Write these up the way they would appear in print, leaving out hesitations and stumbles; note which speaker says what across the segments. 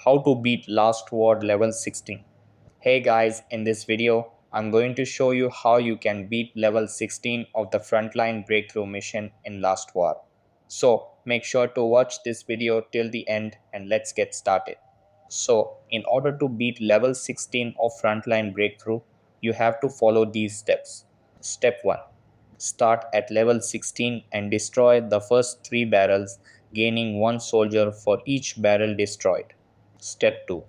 Speaker 1: How to beat Last War level 16. Hey guys, in this video, I'm going to show you how you can beat level 16 of the frontline breakthrough mission in Last War. So make sure to watch this video till the end and let's get started. So in order to beat level 16 of frontline breakthrough, you have to follow these steps. Step 1. Start at level 16 and destroy the first 3 barrels, gaining 1 soldier for each barrel destroyed. Step 2.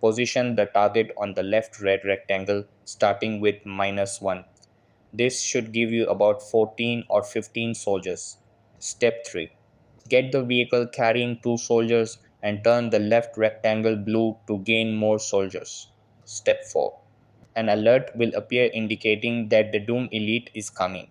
Speaker 1: Position the target on the left red rectangle starting with -1. This should give you about 14 or 15 soldiers. Step 3. Get the vehicle carrying 2 soldiers and turn the left rectangle blue to gain more soldiers. Step 4. An alert will appear indicating that the Doom Elite is coming.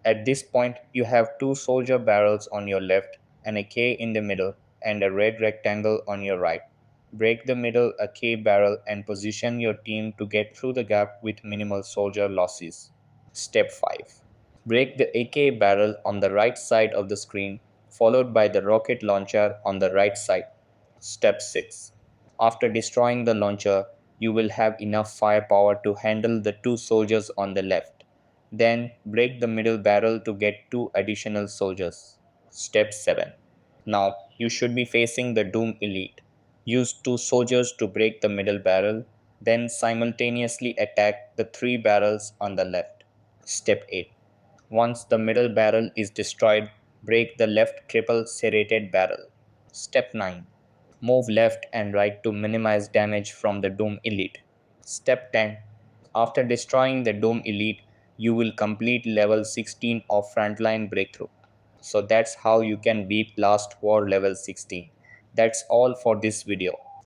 Speaker 1: At this point, you have 2 soldier barrels on your left and a K in the middle and a red rectangle on your right. Break the middle a K barrel and position your team to get through the gap with minimal soldier losses. Step 5. Break the AK barrel on the right side of the screen, followed by the rocket launcher on the right side. Step 6. After destroying the launcher, you will have enough firepower to handle the 2 soldiers on the left. Then break the middle barrel to get 2 additional soldiers. Step 7. Now you should be facing the Doom Elite. Use 2 soldiers to break the middle barrel, then simultaneously attack the 3 barrels on the left. Step 8. Once the middle barrel is destroyed, break the left triple serrated barrel. Step 9. Move left and right to minimize damage from the Doom Elite. Step 10. After destroying the Doom Elite, you will complete level 16 of Frontline Breakthrough. So that's how you can beat Last War level 16. That's all for this video.